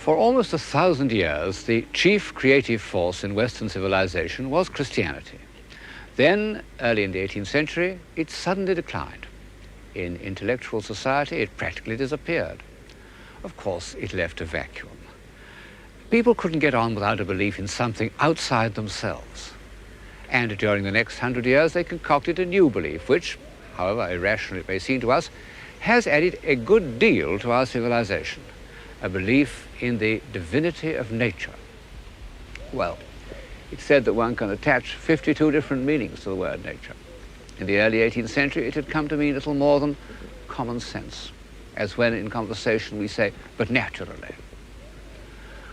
For almost 1,000 years, the chief creative force in Western civilization was Christianity. Then, early in the 18th century, it suddenly declined. In intellectual society, it practically disappeared. Of course, it left a vacuum. People couldn't get on without a belief in something outside themselves. And during the next 100 years, they concocted a new belief, which, however irrational it may seem to us, has added a good deal to our civilization. A belief in the divinity of nature. Well, it's said that one can attach 52 different meanings to the word nature. In the early 18th century, it had come to mean little more than common sense, as when in conversation we say, but naturally.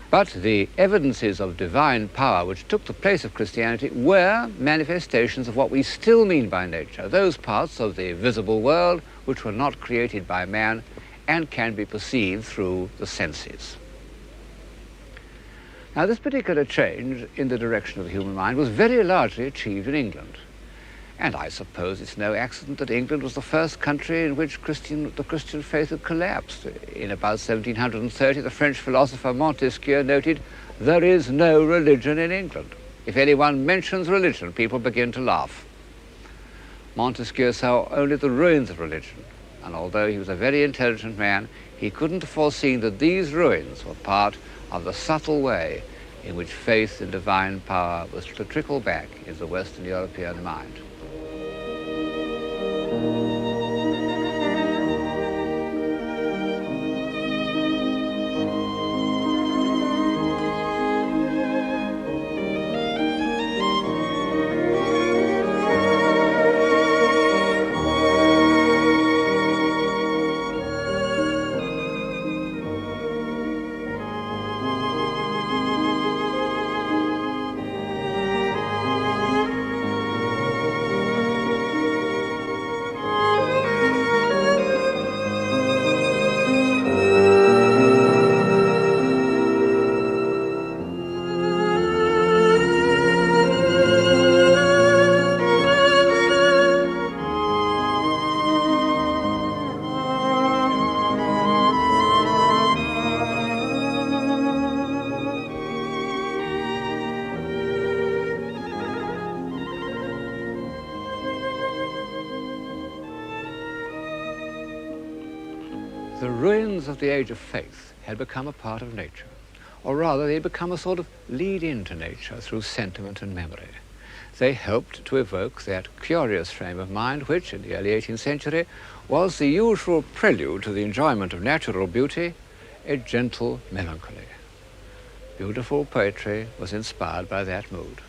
But the evidences of divine power which took the place of Christianity were manifestations of what we still mean by nature, those parts of the visible world which were not created by man and can be perceived through the senses. Now, this particular change in the direction of the human mind was very largely achieved in England. And I suppose it's no accident that England was the first country in which the Christian faith had collapsed. In about 1730, the French philosopher Montesquieu noted, "There is no religion in England. If anyone mentions religion, people begin to laugh." Montesquieu saw only the ruins of religion, and although he was a very intelligent man, he couldn't have foreseen that these ruins were part of the subtle way in which faith in divine power was to trickle back into the Western European mind. The ruins of the age of faith had become a part of nature, or rather they had become a sort of lead-in to nature through sentiment and memory. They helped to evoke that curious frame of mind which, in the early 18th century, was the usual prelude to the enjoyment of natural beauty, a gentle melancholy. Beautiful poetry was inspired by that mood.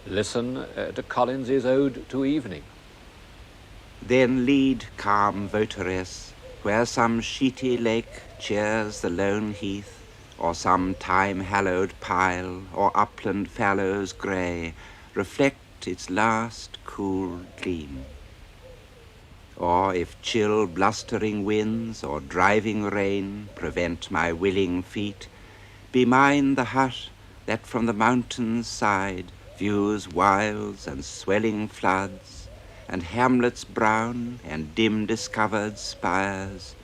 Listen to Collins's Ode to Evening. Then lead, calm votaress, where some sheety lake cheers the lone heath, or some time-hallowed pile, or upland fallows grey, reflect its last cool gleam. Or if chill blustering winds or driving rain prevent my willing feet, be mine the hut that from the mountain's side views wilds and swelling floods, and hamlets brown and dim-discovered spires,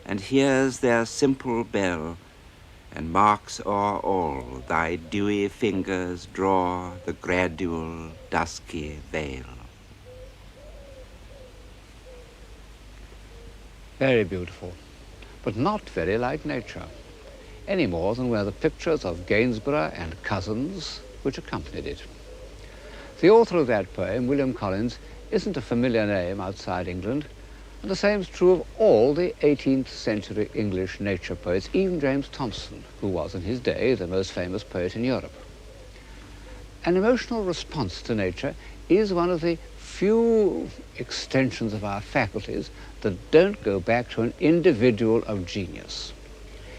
and hears their simple bell, and marks o'er all thy dewy fingers draw the gradual dusky veil. Very beautiful, but not very like nature, any more than were the pictures of Gainsborough and Cousins which accompanied it. The author of that poem, William Collins, isn't a familiar name outside England, and the same is true of all the 18th century English nature poets, even James Thomson, who was in his day the most famous poet in Europe. An emotional response to nature is one of the few extensions of our faculties that don't go back to an individual of genius.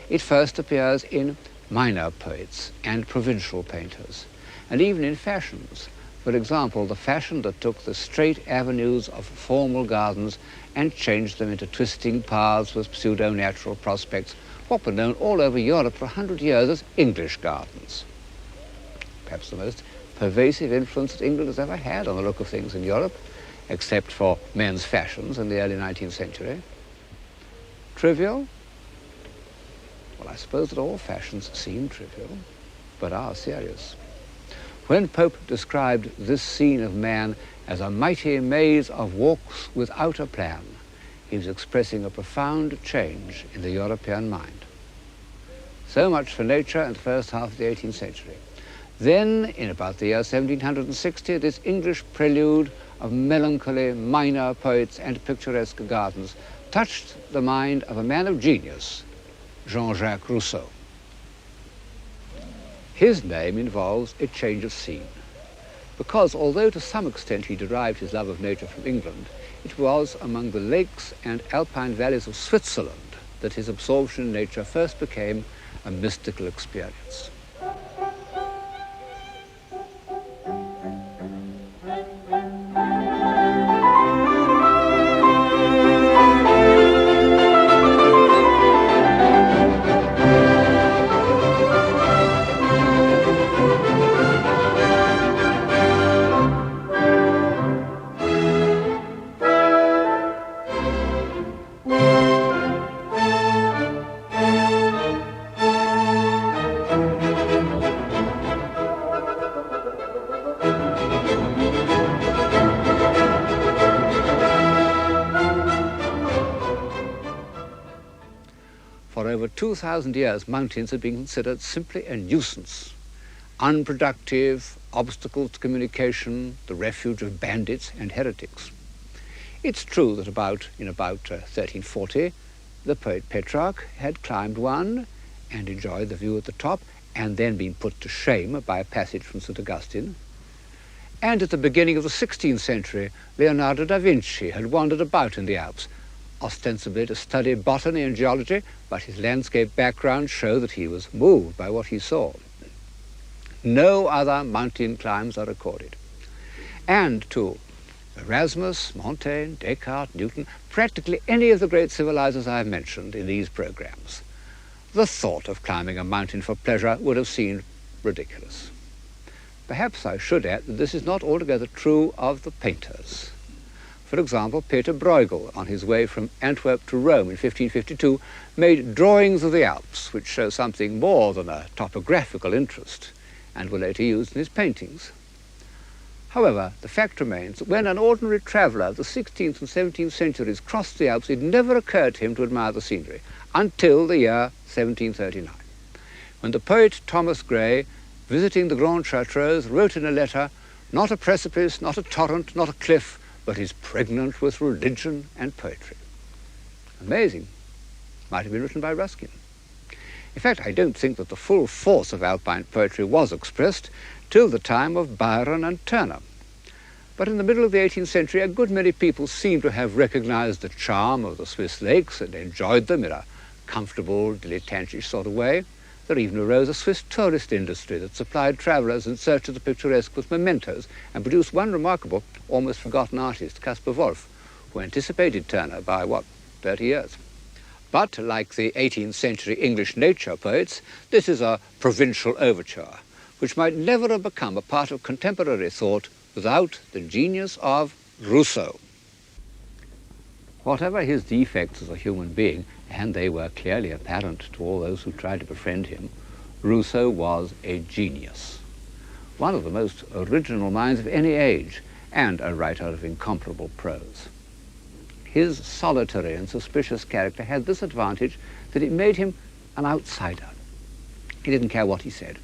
It first appears in minor poets and provincial painters, and even in fashions. For example, the fashion that took the straight avenues of formal gardens and changed them into twisting paths with pseudo-natural prospects, what were known all over Europe for 100 years as English gardens. Perhaps the most pervasive influence that England has ever had on the look of things in Europe, except for men's fashions in the early 19th century. Trivial? Well, I suppose that all fashions seem trivial, but are serious. When Pope described this scene of man as a mighty maze of walks without a plan, he was expressing a profound change in the European mind. So much for nature in the first half of the 18th century. Then, in about the year 1760, this English prelude of melancholy minor poets and picturesque gardens touched the mind of a man of genius, Jean-Jacques Rousseau. His name involves a change of scene, because although to some extent he derived his love of nature from England, it was among the lakes and alpine valleys of Switzerland that his absorption in nature first became a mystical experience. For over 2,000 years, mountains had been considered simply a nuisance, unproductive, obstacle to communication, the refuge of bandits and heretics. It's true that in about 1340, the poet Petrarch had climbed one and enjoyed the view at the top, and then been put to shame by a passage from St. Augustine. And at the beginning of the 16th century, Leonardo da Vinci had wandered about in the Alps, ostensibly to study botany and geology, but his landscape background showed that he was moved by what he saw. No other mountain climbs are recorded. And to Erasmus, Montaigne, Descartes, Newton, practically any of the great civilizers I have mentioned in these programs, the thought of climbing a mountain for pleasure would have seemed ridiculous. Perhaps I should add that this is not altogether true of the painters. For example, Peter Bruegel, on his way from Antwerp to Rome in 1552, made drawings of the Alps, which show something more than a topographical interest, and were later used in his paintings. However, the fact remains that when an ordinary traveller of the 16th and 17th centuries crossed the Alps, it never occurred to him to admire the scenery, until the year 1739, when the poet Thomas Gray, visiting the Grand Chartreuse, wrote in a letter, "Not a precipice, not a torrent, not a cliff, but is pregnant with religion and poetry." Amazing. Might have been written by Ruskin. In fact, I don't think that the full force of Alpine poetry was expressed till the time of Byron and Turner. But in the middle of the 18th century, a good many people seem to have recognized the charm of the Swiss lakes and enjoyed them in a comfortable, dilettantish sort of way. There even arose a Swiss tourist industry that supplied travelers in search of the picturesque with mementos and produced one remarkable, almost forgotten artist, Caspar Wolff, who anticipated Turner by, 30 years. But like the 18th century English nature poets, this is a provincial overture, which might never have become a part of contemporary thought without the genius of Rousseau. Whatever his defects as a human being, and they were clearly apparent to all those who tried to befriend him, Rousseau was a genius, one of the most original minds of any age, and a writer of incomparable prose. His solitary and suspicious character had this advantage, that it made him an outsider. He didn't care what he said.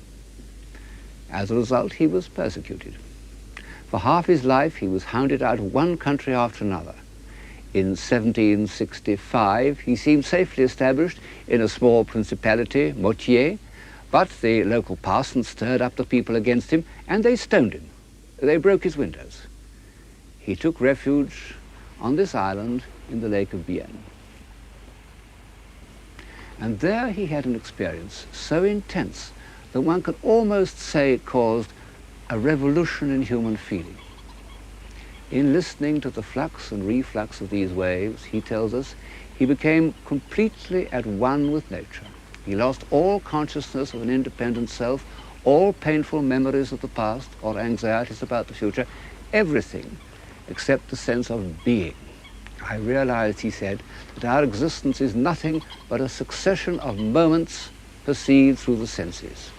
As a result, he was persecuted. For half his life, he was hounded out of one country after another. In 1765, he seemed safely established in a small principality, Moutier, but the local parsons stirred up the people against him, and they stoned him. They broke his windows. He took refuge on this island in the Lake of Bienne. And there he had an experience so intense that one could almost say it caused a revolution in human feeling. In listening to the flux and reflux of these waves, he tells us, he became completely at one with nature. He lost all consciousness of an independent self, all painful memories of the past or anxieties about the future, everything except the sense of being. I realized, he said, that our existence is nothing but a succession of moments perceived through the senses.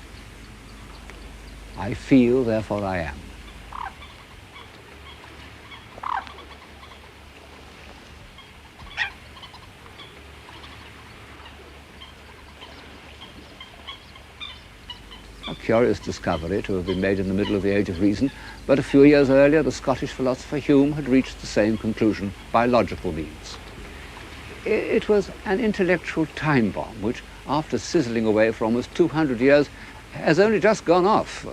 I feel, therefore I am. A curious discovery to have been made in the middle of the Age of Reason, but a few years earlier the Scottish philosopher Hume had reached the same conclusion by logical means. It was an intellectual time bomb which, after sizzling away for almost 200 years, has only just gone off.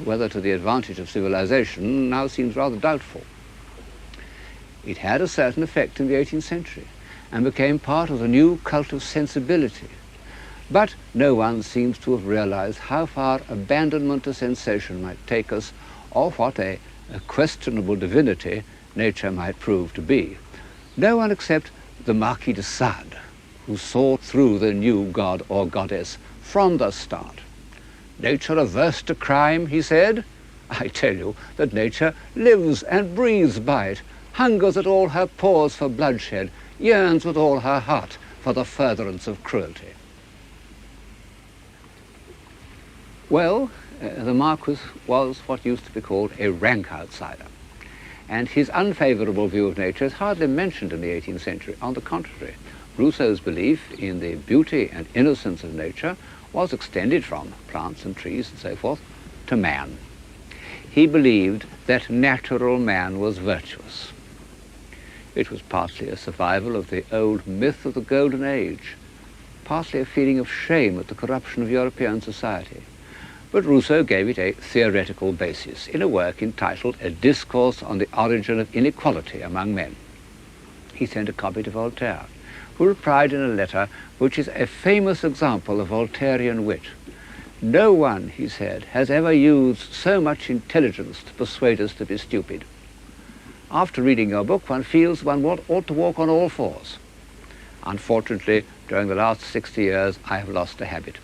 Whether to the advantage of civilization now seems rather doubtful. It had a certain effect in the 18th century and became part of the new cult of sensibility. But no one seems to have realized how far abandonment to sensation might take us, or what a questionable divinity nature might prove to be. No one except the Marquis de Sade, who saw through the new god or goddess from the start. Nature averse to crime, he said. I tell you that nature lives and breathes by it, hungers at all her pores for bloodshed, yearns with all her heart for the furtherance of cruelty. Well, the Marquis was what used to be called a rank outsider, and his unfavourable view of nature is hardly mentioned in the 18th century. On the contrary, Rousseau's belief in the beauty and innocence of nature was extended from plants and trees and so forth to man. He believed that natural man was virtuous. It was partly a survival of the old myth of the Golden Age, partly a feeling of shame at the corruption of European society. But Rousseau gave it a theoretical basis in a work entitled A Discourse on the Origin of Inequality Among Men. He sent a copy to Voltaire, who replied in a letter which is a famous example of Voltairean wit. No one, he said, has ever used so much intelligence to persuade us to be stupid. After reading your book, one feels one ought to walk on all fours. Unfortunately, during the last 60 years, I have lost the habit.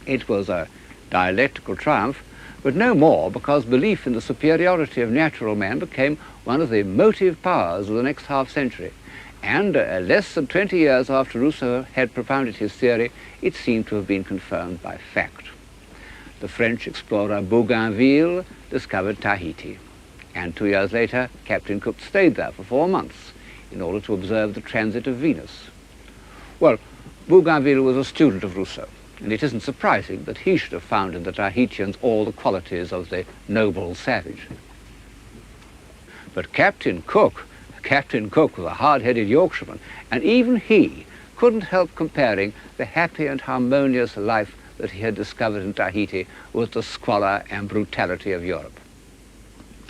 It was a dialectical triumph, but no more, because belief in the superiority of natural man became one of the motive powers of the next half-century. And less than 20 years after Rousseau had propounded his theory, it seemed to have been confirmed by fact. The French explorer Bougainville discovered Tahiti, and 2 years later, Captain Cook stayed there for 4 months in order to observe the transit of Venus. Well, Bougainville was a student of Rousseau, and it isn't surprising that he should have found in the Tahitians all the qualities of the noble savage. But Captain Cook was a hard-headed Yorkshireman, and even he couldn't help comparing the happy and harmonious life that he had discovered in Tahiti with the squalor and brutality of Europe.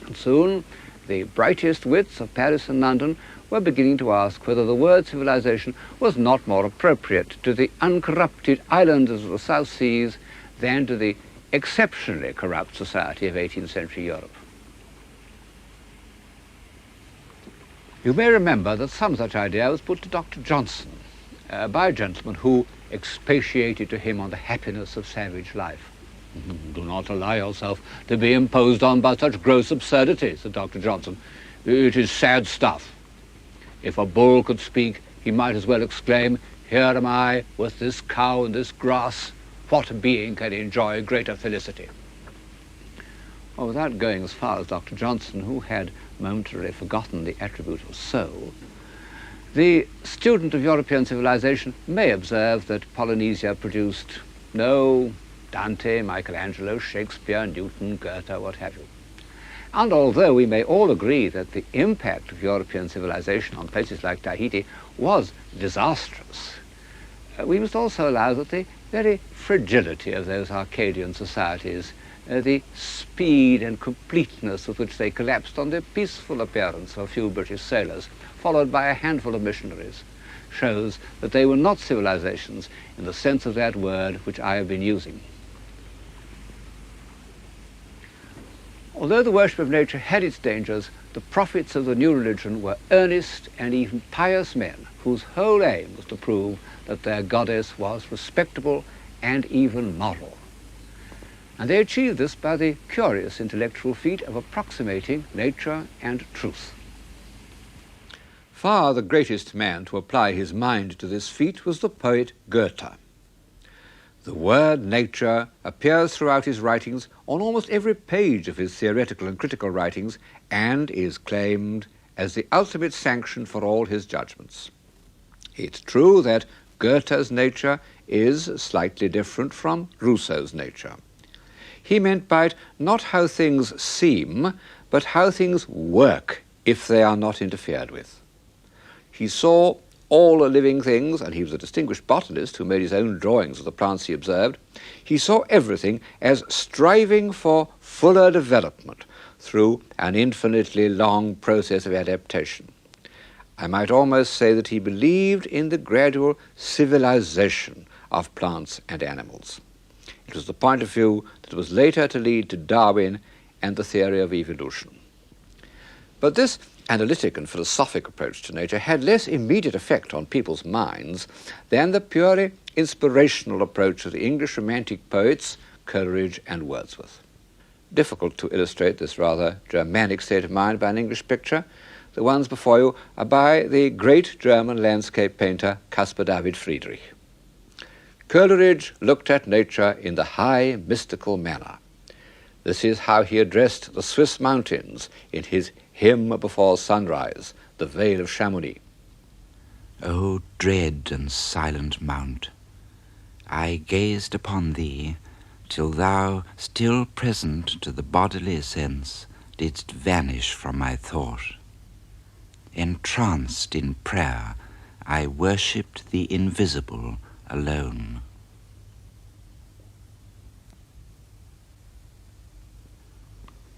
And soon, the brightest wits of Paris and London were beginning to ask whether the word civilization was not more appropriate to the uncorrupted islanders of the South Seas than to the exceptionally corrupt society of 18th century Europe. You may remember that some such idea was put to Dr. Johnson by a gentleman who expatiated to him on the happiness of savage life. Do not allow yourself to be imposed on by such gross absurdity, said Dr. Johnson. It is sad stuff. If a bull could speak, he might as well exclaim, "Here am I with this cow and this grass. What being can enjoy greater felicity?" Well, without going as far as Dr. Johnson, who had momentarily forgotten the attribute of soul, the student of European civilization may observe that Polynesia produced no Dante, Michelangelo, Shakespeare, Newton, Goethe, what have you. And although we may all agree that the impact of European civilization on places like Tahiti was disastrous, we must also allow that the very fragility of those Arcadian societies, the speed and completeness with which they collapsed on the peaceful appearance of a few British sailors, followed by a handful of missionaries, shows that they were not civilizations in the sense of that word which I have been using. Although the worship of nature had its dangers, the prophets of the new religion were earnest and even pious men whose whole aim was to prove that their goddess was respectable and even moral. And they achieved this by the curious intellectual feat of approximating nature and truth. Far the greatest man to apply his mind to this feat was the poet Goethe. The word nature appears throughout his writings on almost every page of his theoretical and critical writings, and is claimed as the ultimate sanction for all his judgments. It's true that Goethe's nature is slightly different from Rousseau's nature. He meant by it not how things seem, but how things work if they are not interfered with. He saw all living things, and he was a distinguished botanist who made his own drawings of the plants he observed. He saw everything as striving for fuller development through an infinitely long process of adaptation. I might almost say that he believed in the gradual civilization of plants and animals. It was the point of view that was later to lead to Darwin and the theory of evolution. But this analytic and philosophic approach to nature had less immediate effect on people's minds than the purely inspirational approach of the English Romantic poets Coleridge and Wordsworth. Difficult to illustrate this rather Germanic state of mind by an English picture. The ones before you are by the great German landscape painter Caspar David Friedrich. Coleridge looked at nature in the high, mystical manner. This is how he addressed the Swiss mountains in his Hymn Before Sunrise, the Vale of Chamonix. O dread and silent mount, I gazed upon thee till thou, still present to the bodily sense, didst vanish from my thought. Entranced in prayer, I worshipped the invisible alone.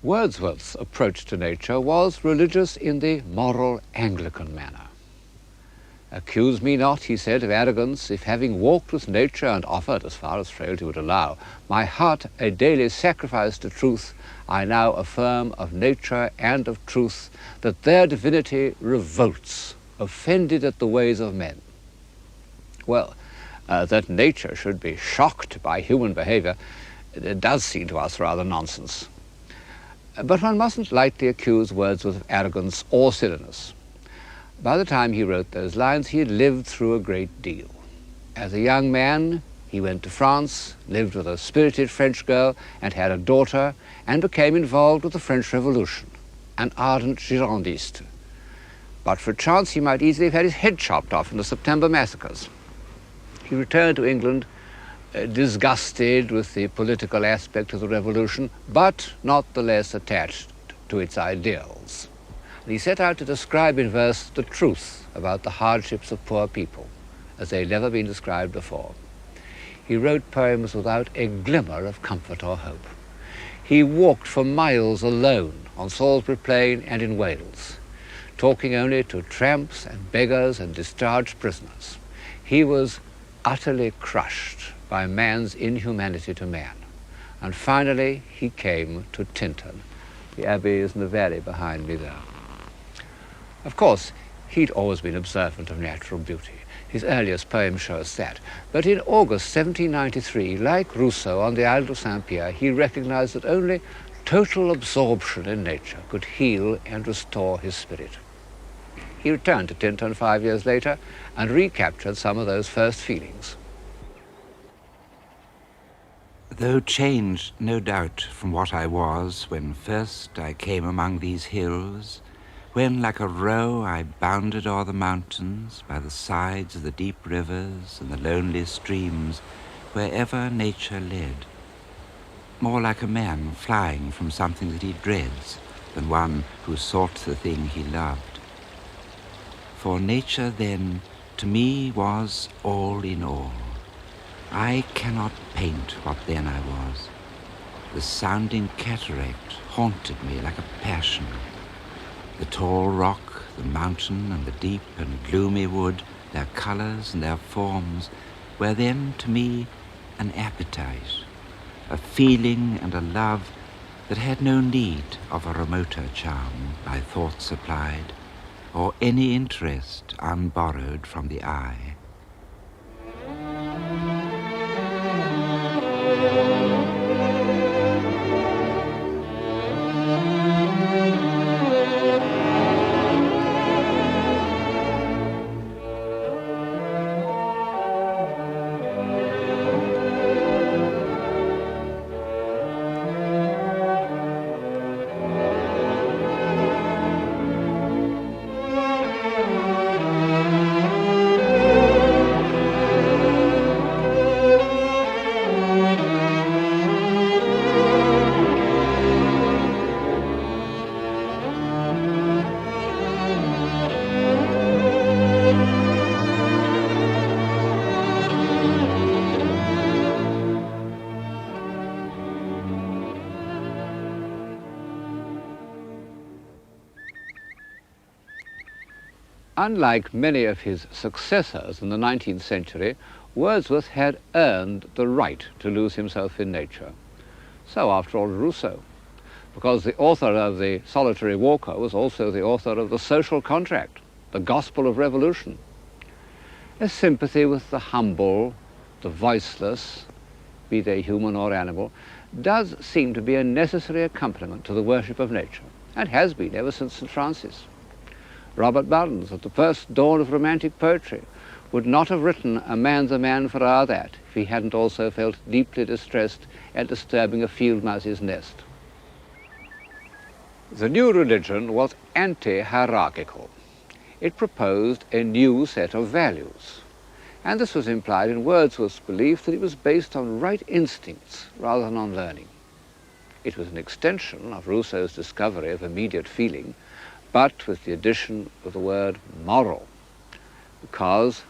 Wordsworth's approach to nature was religious in the moral Anglican manner. Accuse me not, he said, of arrogance, if having walked with nature and offered, as far as frailty would allow, my heart a daily sacrifice to truth, I now affirm of nature and of truth that their divinity revolts, offended at the ways of men. Well, that nature should be shocked by human behavior, it does seem to us rather nonsense. But one mustn't lightly accuse Wordsworth of arrogance or silliness. By the time he wrote those lines, he had lived through a great deal. As a young man, he went to France, lived with a spirited French girl, and had a daughter, and became involved with the French Revolution, an ardent Girondist. But for a chance, he might easily have had his head chopped off in the September massacres. He returned to England disgusted with the political aspect of the revolution, but not the less attached to its ideals. And he set out to describe in verse the truth about the hardships of poor people, as they had never been described before. He wrote poems without a glimmer of comfort or hope. He walked for miles alone on Salisbury Plain and in Wales, talking only to tramps and beggars and discharged prisoners. He was utterly crushed by man's inhumanity to man. And finally, he came to Tintern. The abbey is in the valley behind me there. Of course, he'd always been observant of natural beauty. His earliest poems show us that. But in August 1793, like Rousseau on the Isle of Saint-Pierre, he recognized that only total absorption in nature could heal and restore his spirit. He returned to Tintern 5 years later and recaptured some of those first feelings. Though changed, no doubt, from what I was when first I came among these hills, when like a roe I bounded o'er the mountains, by the sides of the deep rivers and the lonely streams, wherever nature led, more like a man flying from something that he dreads than one who sought the thing he loved. For nature then to me was all in all. I cannot paint what then I was. The sounding cataract haunted me like a passion. The tall rock, the mountain, and the deep and gloomy wood, their colors and their forms, were then to me an appetite, a feeling and a love that had no need of a remoter charm by thought supplied, or any interest unborrowed from the eye. Unlike many of his successors in the 19th century, Wordsworth had earned the right to lose himself in nature. So, after all, Rousseau, because the author of The Solitary Walker was also the author of The Social Contract, the Gospel of Revolution. A sympathy with the humble, the voiceless, be they human or animal, does seem to be a necessary accompaniment to the worship of nature, and has been ever since St. Francis. Robert Burns, at the first dawn of romantic poetry, would not have written "A man's a man for a' that" if he hadn't also felt deeply distressed at disturbing a field mouse's nest. The new religion was anti-hierarchical. It proposed a new set of values, and this was implied in Wordsworth's belief that it was based on right instincts rather than on learning. It was an extension of Rousseau's discovery of immediate feeling, but with the addition of the word moral, because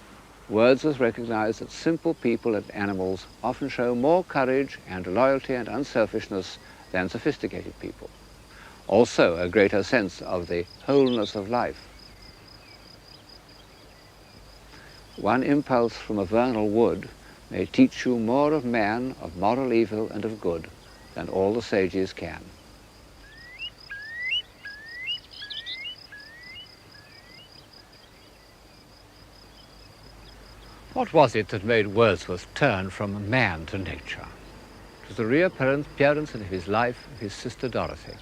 Wordsworth recognized that simple people and animals often show more courage and loyalty and unselfishness than sophisticated people. Also, a greater sense of the wholeness of life. One impulse from a vernal wood may teach you more of man, of moral evil and of good, than all the sages can. What was it that made Wordsworth turn from man to nature? It was the reappearance in his life of his sister Dorothy.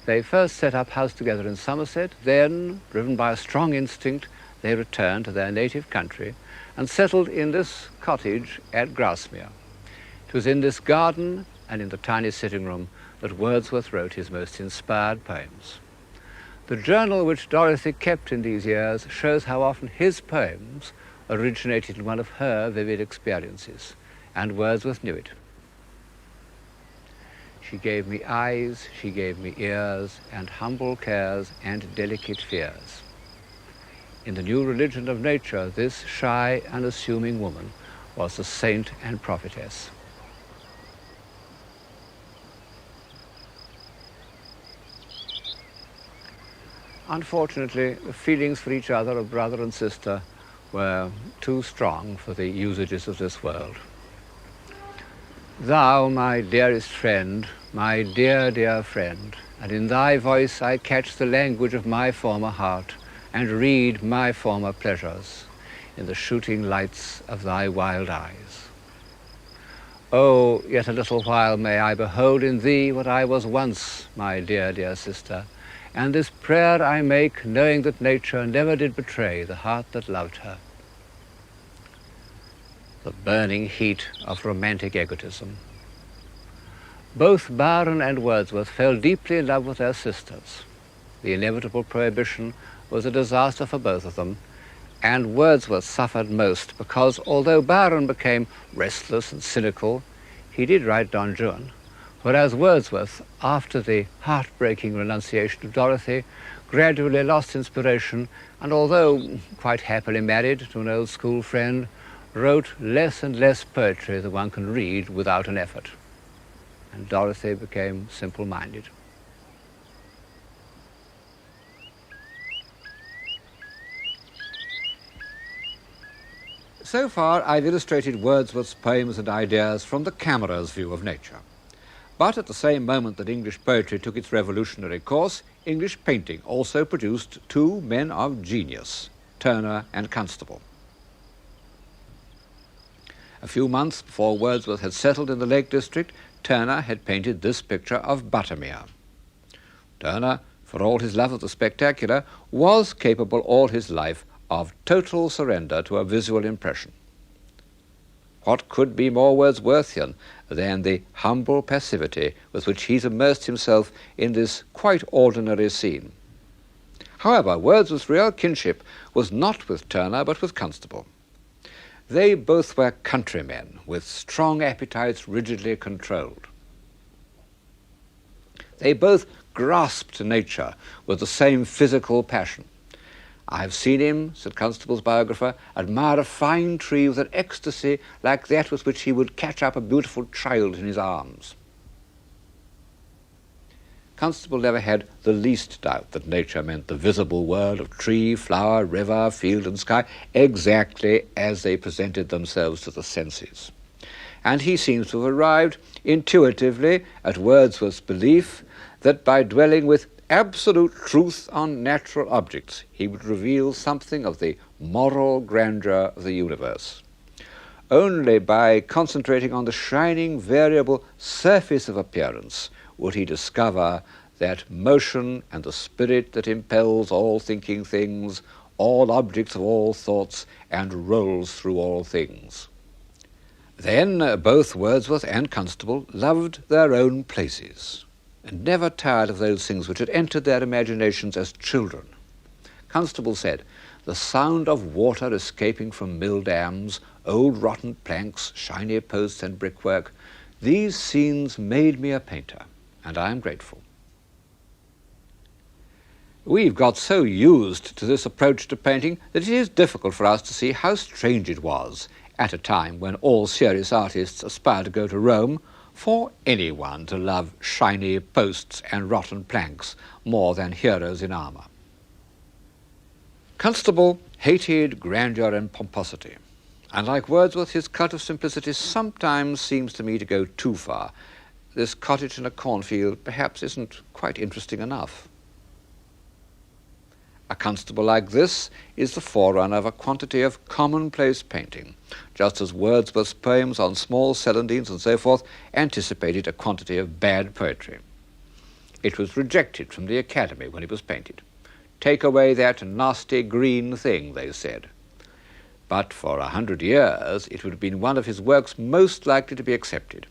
They first set up house together in Somerset, then, driven by a strong instinct, they returned to their native country and settled in this cottage at Grasmere. It was in this garden and in the tiny sitting room that Wordsworth wrote his most inspired poems. The journal which Dorothy kept in these years shows how often his poems originated in one of her vivid experiences, and Wordsworth knew it. She gave me eyes, she gave me ears, and humble cares and delicate fears. In the new religion of nature, this shy, unassuming woman was a saint and prophetess. Unfortunately, the feelings for each other of brother and sister were too strong for the usages of this world. Thou, my dearest friend, my dear, dear friend, and in thy voice I catch the language of my former heart, and read my former pleasures in the shooting lights of thy wild eyes. Oh, yet a little while may I behold in thee what I was once, my dear, dear sister, and this prayer I make, knowing that nature never did betray the heart that loved her. The burning heat of romantic egotism. Both Byron and Wordsworth fell deeply in love with their sisters. The inevitable prohibition was a disaster for both of them, and Wordsworth suffered most because although Byron became restless and cynical, he did write Don Juan, whereas Wordsworth, after the heartbreaking renunciation of Dorothy, gradually lost inspiration and, although quite happily married to an old school friend, wrote less and less poetry that one can read without an effort. And Dorothy became simple-minded. So far, I've illustrated Wordsworth's poems and ideas from the camera's view of nature. But at the same moment that English poetry took its revolutionary course, English painting also produced two men of genius, Turner and Constable. A few months before Wordsworth had settled in the Lake District, Turner had painted this picture of Buttermere. Turner, for all his love of the spectacular, was capable all his life of total surrender to a visual impression. What could be more Wordsworthian than the humble passivity with which he's immersed himself in this quite ordinary scene? However, Wordsworth's real kinship was not with Turner but with Constable. They both were countrymen with strong appetites rigidly controlled. They both grasped nature with the same physical passion. I have seen him, said Constable's biographer, admire a fine tree with an ecstasy like that with which he would catch up a beautiful child in his arms. Constable never had the least doubt that nature meant the visible world of tree, flower, river, field and sky, exactly as they presented themselves to the senses. And he seems to have arrived intuitively at Wordsworth's belief that by dwelling with absolute truth on natural objects, he would reveal something of the moral grandeur of the universe. Only by concentrating on the shining, variable surface of appearance would he discover that motion and the spirit that impels all thinking things, all objects of all thoughts, and rolls through all things. Then both Wordsworth and Constable loved their own places, and never tired of those things which had entered their imaginations as children. Constable said, "The sound of water escaping from mill dams, old rotten planks, shiny posts and brickwork, these scenes made me a painter, and I am grateful." We've got so used to this approach to painting that it is difficult for us to see how strange it was, at a time when all serious artists aspire to go to Rome, for anyone to love shiny posts and rotten planks more than heroes in armour. Constable hated grandeur and pomposity, and like Wordsworth, his cult of simplicity sometimes seems to me to go too far. This cottage in a cornfield perhaps isn't quite interesting enough. A constable like this is the forerunner of a quantity of commonplace painting, just as Wordsworth's poems on small celandines and so forth anticipated a quantity of bad poetry. It was rejected from the Academy when it was painted. "Take away that nasty green thing," they said. But for 100 years it would have been one of his works most likely to be accepted.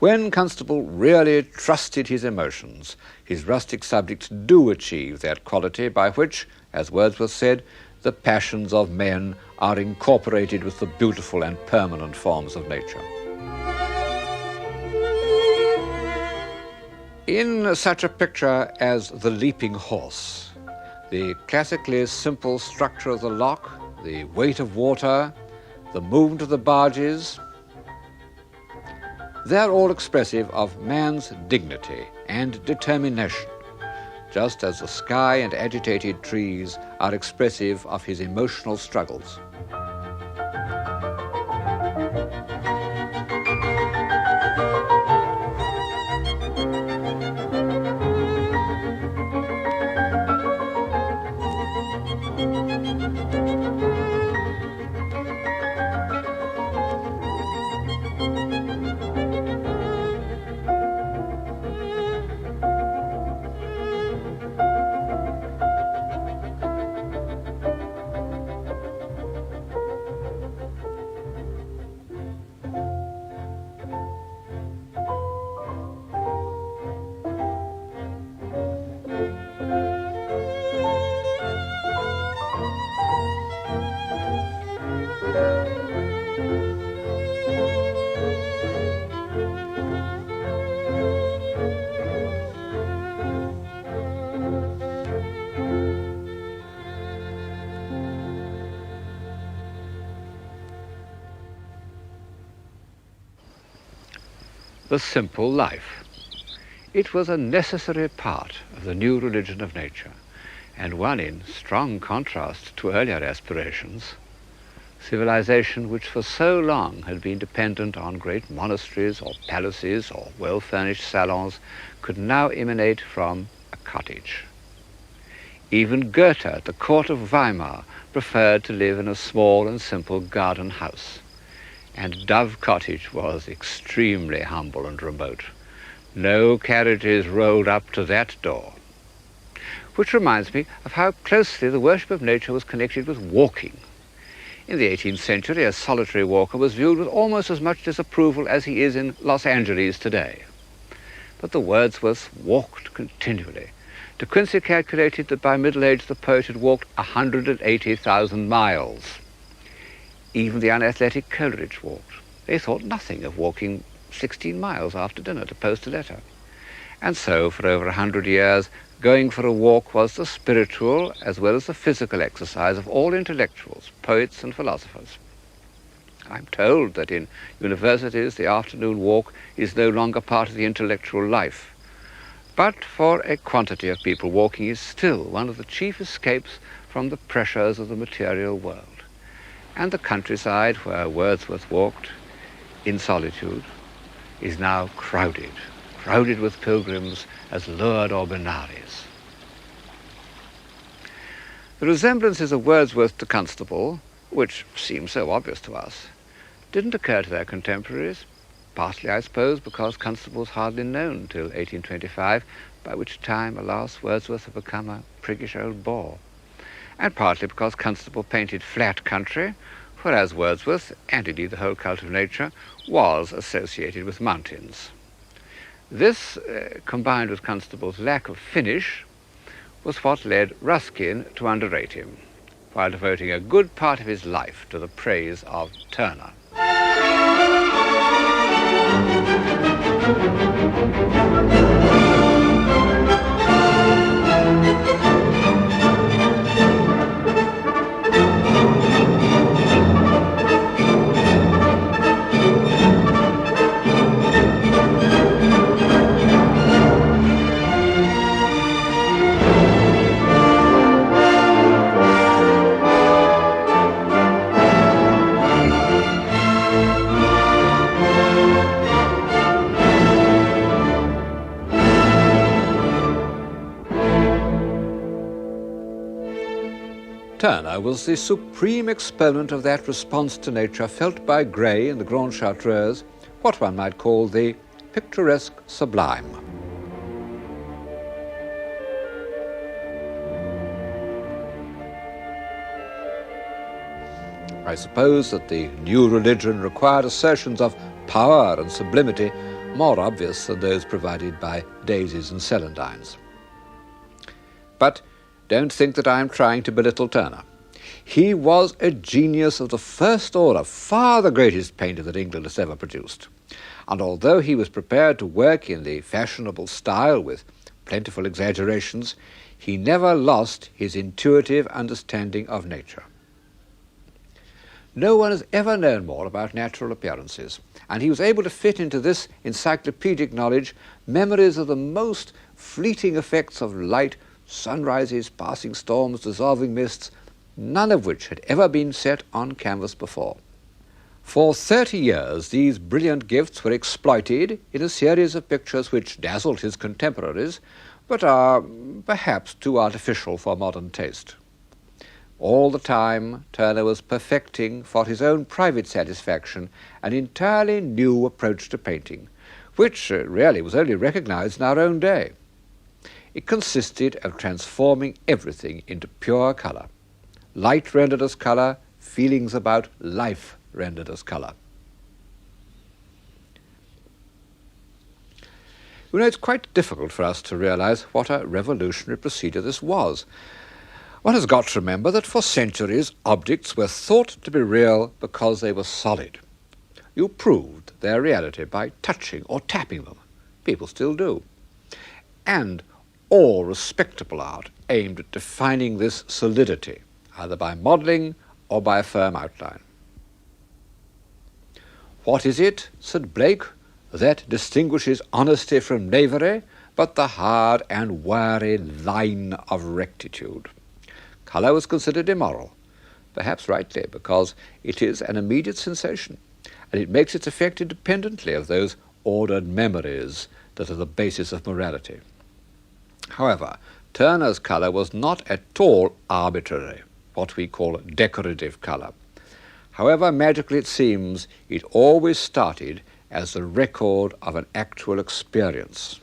When Constable really trusted his emotions, his rustic subjects do achieve that quality by which, as Wordsworth said, the passions of men are incorporated with the beautiful and permanent forms of nature. In such a picture as The Leaping Horse, the classically simple structure of the lock, the weight of water, the movement of the barges, they're all expressive of man's dignity and determination, just as the sky and agitated trees are expressive of his emotional struggles. The simple life. It was a necessary part of the new religion of nature, and one in strong contrast to earlier aspirations. Civilization which for so long had been dependent on great monasteries or palaces or well-furnished salons could now emanate from a cottage. Even Goethe at the court of Weimar preferred to live in a small and simple garden house. And Dove Cottage was extremely humble and remote. No carriages rolled up to that door. Which reminds me of how closely the worship of nature was connected with walking. In the 18th century, a solitary walker was viewed with almost as much disapproval as he is in Los Angeles today. But the Wordsworths walked continually. De Quincey calculated that by middle age the poet had walked 180,000 miles. Even the unathletic Coleridge walked. They thought nothing of walking 16 miles after dinner to post a letter. And so, for over 100 years, going for a walk was the spiritual as well as the physical exercise of all intellectuals, poets and philosophers. I'm told that in universities the afternoon walk is no longer part of the intellectual life. but for a quantity of people, walking is still one of the chief escapes from the pressures of the material world. And the countryside where Wordsworth walked in solitude is now crowded with pilgrims as lured or Benares. The resemblances of Wordsworth to Constable, which seem so obvious to us, didn't occur to their contemporaries, partly, I suppose, because Constable was hardly known till 1825, by which time, alas, Wordsworth had become a priggish old bore, and partly because Constable painted flat country, whereas Wordsworth, and indeed the whole cult of nature, was associated with mountains. This, combined with Constable's lack of finish, was what led Ruskin to underrate him, while devoting a good part of his life to the praise of Turner. Turner was the supreme exponent of that response to nature felt by Gray in the Grande Chartreuse, what one might call the picturesque sublime. I suppose that the new religion required assertions of power and sublimity more obvious than those provided by daisies and celandines. But don't think that I am trying to belittle Turner. He was a genius of the first order, far the greatest painter that England has ever produced. And although he was prepared to work in the fashionable style with plentiful exaggerations, he never lost his intuitive understanding of nature. No one has ever known more about natural appearances, and he was able to fit into this encyclopedic knowledge memories of the most fleeting effects of light, sunrises, passing storms, dissolving mists, none of which had ever been set on canvas before. For 30 years, these brilliant gifts were exploited in a series of pictures which dazzled his contemporaries, but are perhaps too artificial for modern taste. All the time, Turner was perfecting, for his own private satisfaction, an entirely new approach to painting, which really was only recognized in our own day. It consisted of transforming everything into pure color. Light rendered as color, feelings about life rendered as color. You know, it's quite difficult for us to realize what a revolutionary procedure this was. One has got to remember that for centuries objects were thought to be real because they were solid. You proved their reality by touching or tapping them. People still do. And all respectable art aimed at defining this solidity, either by modelling or by a firm outline. What is it, said Blake, that distinguishes honesty from knavery, but the hard and wary line of rectitude? Colour was considered immoral, perhaps rightly, because it is an immediate sensation, and it makes its effect independently of those ordered memories that are the basis of morality. However, Turner's colour was not at all arbitrary, what we call decorative colour. However magical it seems, it always started as the record of an actual experience.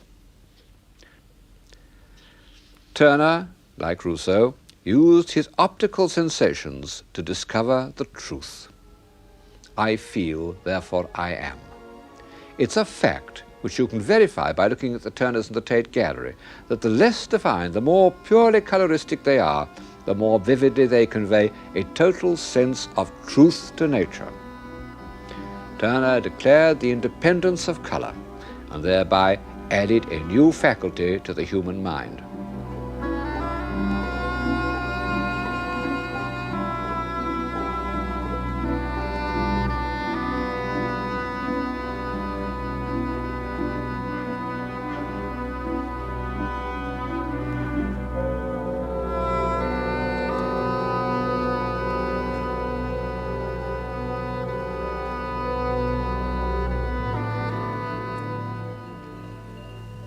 Turner, like Rousseau, used his optical sensations to discover the truth. I feel, therefore I am. It's a fact which you can verify by looking at the Turners in the Tate Gallery, that the less defined, the more purely coloristic they are, the more vividly they convey a total sense of truth to nature. Turner declared the independence of colour, and thereby added a new faculty to the human mind.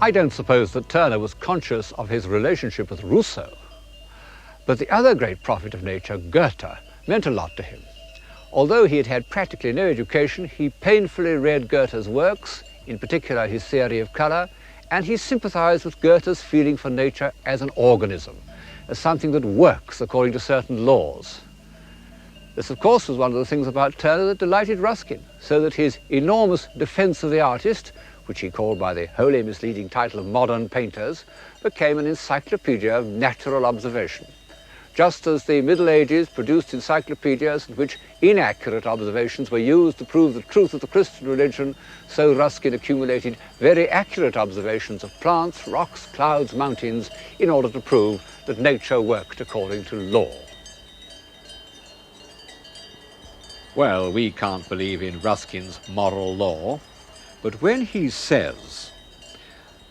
I don't suppose that Turner was conscious of his relationship with Rousseau, but the other great prophet of nature, Goethe, meant a lot to him. Although he had had practically no education, he painfully read Goethe's works, in particular his theory of colour, and he sympathized with Goethe's feeling for nature as an organism, as something that works according to certain laws. This, of course, was one of the things about Turner that delighted Ruskin, so that his enormous defence of the artist, which he called by the wholly misleading title of Modern Painters, became an encyclopedia of natural observation. Just as the Middle Ages produced encyclopedias in which inaccurate observations were used to prove the truth of the Christian religion, so Ruskin accumulated very accurate observations of plants, rocks, clouds, mountains, in order to prove that nature worked according to law. Well, we can't believe in Ruskin's moral law, but when he says,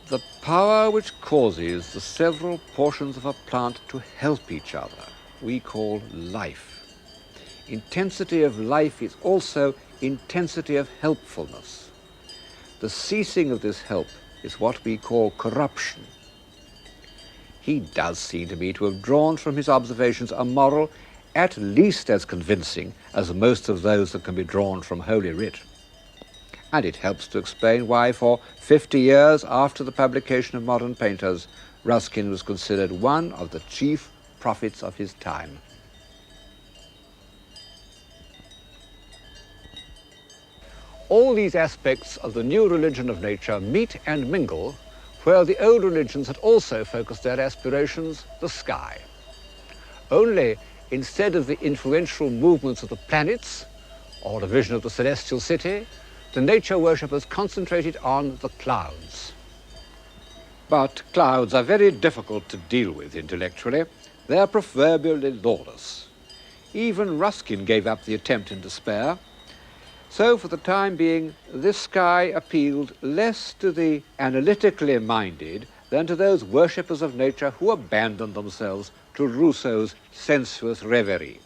"The power which causes the several portions of a plant to help each other, we call life. Intensity of life is also intensity of helpfulness. The ceasing of this help is what we call corruption." He does seem to me to have drawn from his observations a moral at least as convincing as most of those that can be drawn from Holy Writ. And it helps to explain why for 50 years after the publication of Modern Painters, Ruskin was considered one of the chief prophets of his time. All these aspects of the new religion of nature meet and mingle where the old religions had also focused their aspirations, the sky. Only instead of the influential movements of the planets or the vision of the celestial city, the nature worshippers concentrated on the clouds. But clouds are very difficult to deal with intellectually. They're proverbially lawless. Even Ruskin gave up the attempt in despair. So for the time being, this sky appealed less to the analytically minded than to those worshippers of nature who abandoned themselves to Rousseau's sensuous reverie.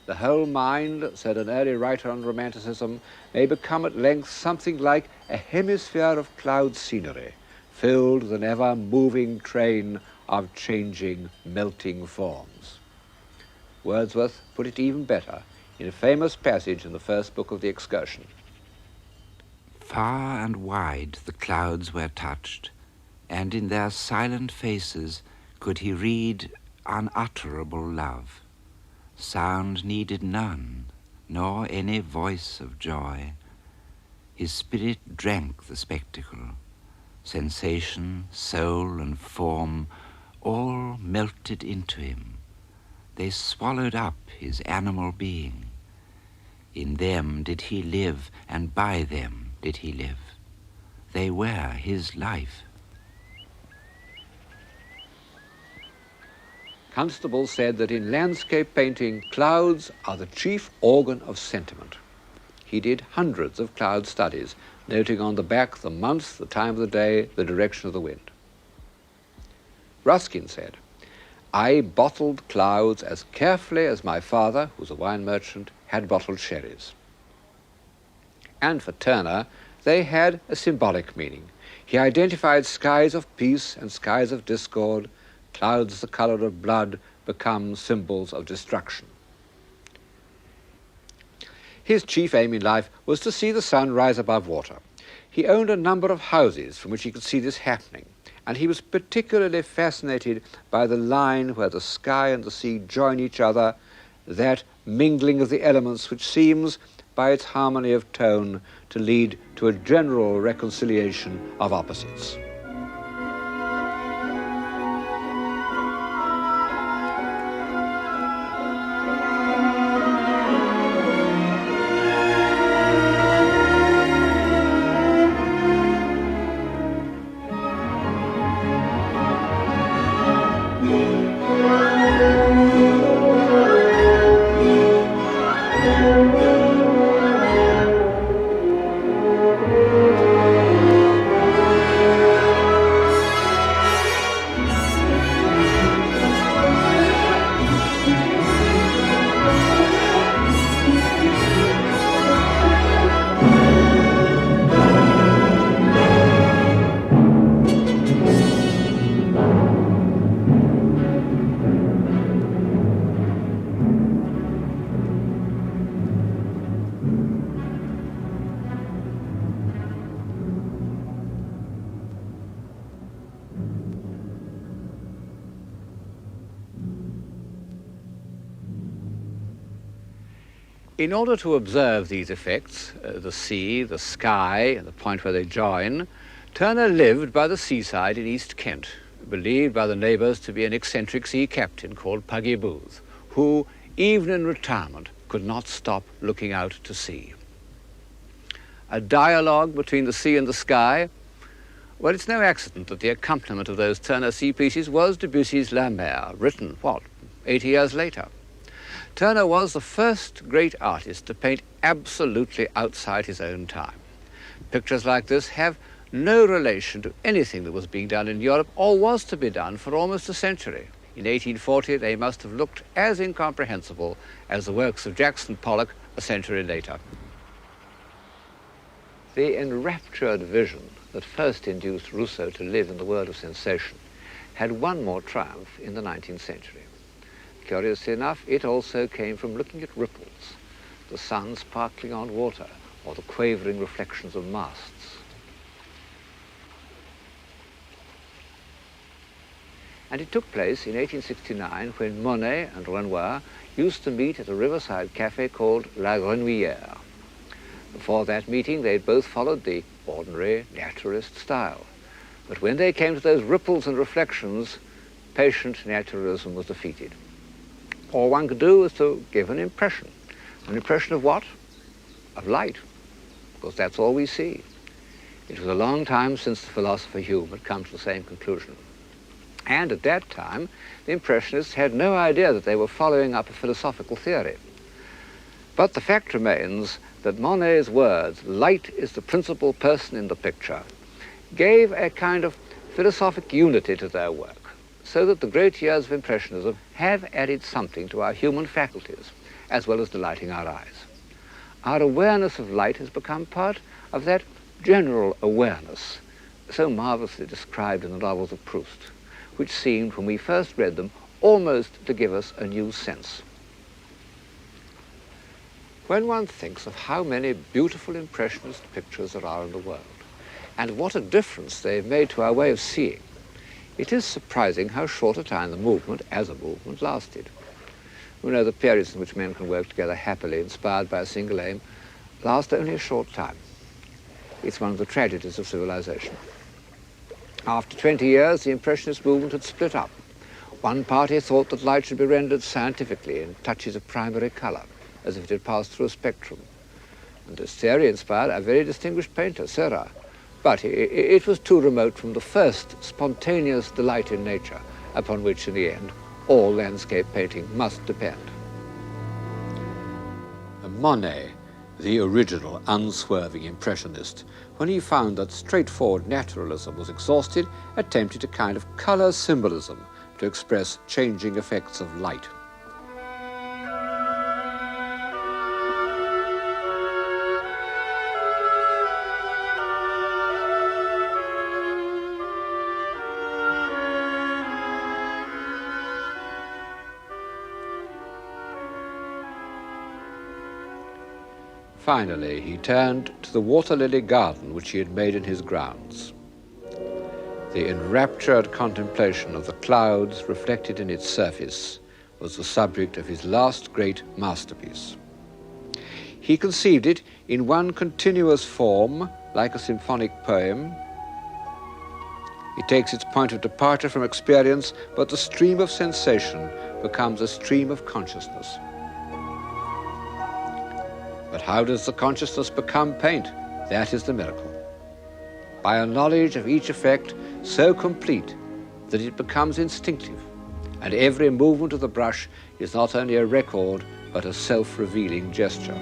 The whole mind, said an early writer on Romanticism, may become at length something like a hemisphere of cloud scenery, filled with an ever-moving train of changing, melting forms. Wordsworth put it even better in a famous passage in the first book of the Excursion. Far and wide the clouds were touched, and in their silent faces could he read unutterable love. Sound needed none, nor any voice of joy. His spirit drank the spectacle. Sensation, soul, and form all melted into him. They swallowed up his animal being. In them did he live, and by them did he live. They were his life. Constable said that in landscape painting, clouds are the chief organ of sentiment. He did hundreds of cloud studies, noting on the back the month, the time of the day, the direction of the wind. Ruskin said, "I bottled clouds as carefully as my father, who was a wine merchant, had bottled sherries." And for Turner, they had a symbolic meaning. He identified skies of peace and skies of discord. Clouds the color of blood become symbols of destruction. His chief aim in life was to see the sun rise above water. He owned a number of houses from which he could see this happening, and he was particularly fascinated by the line where the sky and the sea join each other, that mingling of the elements which seems, by its harmony of tone, to lead to a general reconciliation of opposites. In order to observe these effects, the sea, the sky, and the point where they join, Turner lived by the seaside in East Kent, believed by the neighbours to be an eccentric sea captain called Puggy Booth, who, even in retirement, could not stop looking out to sea. A dialogue between the sea and the sky. Well, it's no accident that the accompaniment of those Turner sea pieces was Debussy's La Mer, written, 80 years later. Turner was the first great artist to paint absolutely outside his own time. Pictures like this have no relation to anything that was being done in Europe or was to be done for almost a century. In 1840, they must have looked as incomprehensible as the works of Jackson Pollock a century later. The enraptured vision that first induced Rousseau to live in the world of sensation had one more triumph in the 19th century. Curiously enough, it also came from looking at ripples, the sun sparkling on water, or the quavering reflections of masts. And it took place in 1869 when Monet and Renoir used to meet at a riverside cafe called La Grenouillère. Before that meeting, they'd both followed the ordinary naturalist style. But when they came to those ripples and reflections, patient naturalism was defeated. All one could do was to give an impression. An impression of what? Of light, because that's all we see. It was a long time since the philosopher Hume had come to the same conclusion. And at that time, the Impressionists had no idea that they were following up a philosophical theory. But the fact remains that Monet's words, light is the principal person in the picture, gave a kind of philosophic unity to their work, so that the great years of Impressionism have added something to our human faculties, as well as delighting our eyes. Our awareness of light has become part of that general awareness, so marvelously described in the novels of Proust, which seemed, when we first read them, almost to give us a new sense. When one thinks of how many beautiful Impressionist pictures there are in the world, and what a difference they've made to our way of seeing, it is surprising how short a time the movement, as a movement, lasted. We know the periods in which men can work together happily, inspired by a single aim, last only a short time. It's one of the tragedies of civilization. After 20 years, the Impressionist movement had split up. One party thought that light should be rendered scientifically in touches of primary color, as if it had passed through a spectrum. And this theory inspired a very distinguished painter, Seurat. But it was too remote from the first spontaneous delight in nature, upon which, in the end, all landscape painting must depend. Monet, the original unswerving Impressionist, when he found that straightforward naturalism was exhausted, attempted a kind of color symbolism to express changing effects of light. Finally, he turned to the water-lily garden which he had made in his grounds. The enraptured contemplation of the clouds reflected in its surface was the subject of his last great masterpiece. He conceived it in one continuous form, like a symphonic poem. It takes its point of departure from experience, but the stream of sensation becomes a stream of consciousness. But how does the consciousness become paint? That is the miracle. By a knowledge of each effect so complete that it becomes instinctive, and every movement of the brush is not only a record, but a self-revealing gesture.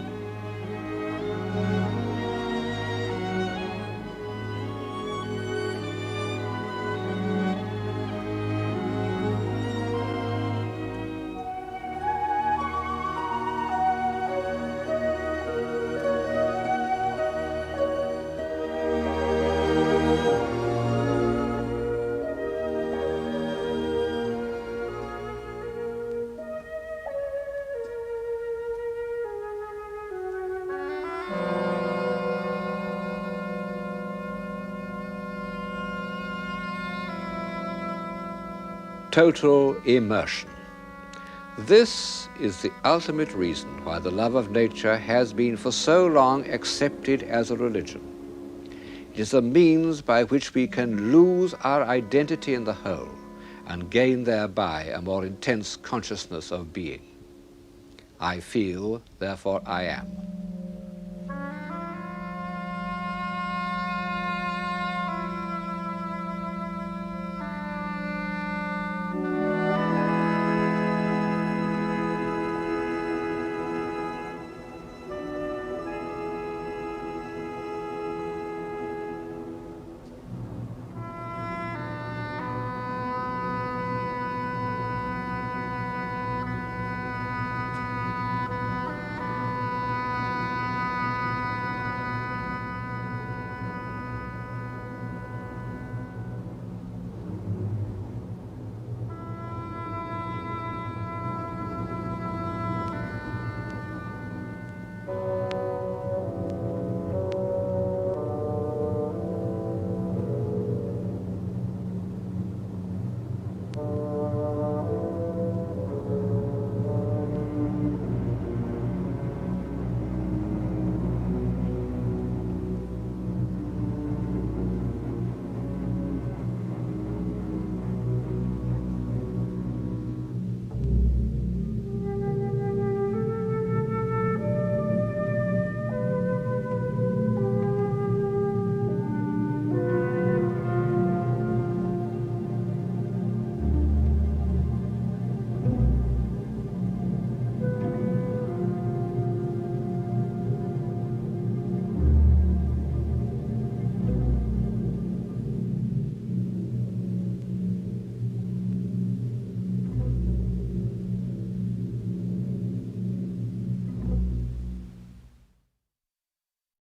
Total immersion. This is the ultimate reason why the love of nature has been for so long accepted as a religion. It is a means by which we can lose our identity in the whole and gain thereby a more intense consciousness of being. I feel, therefore I am.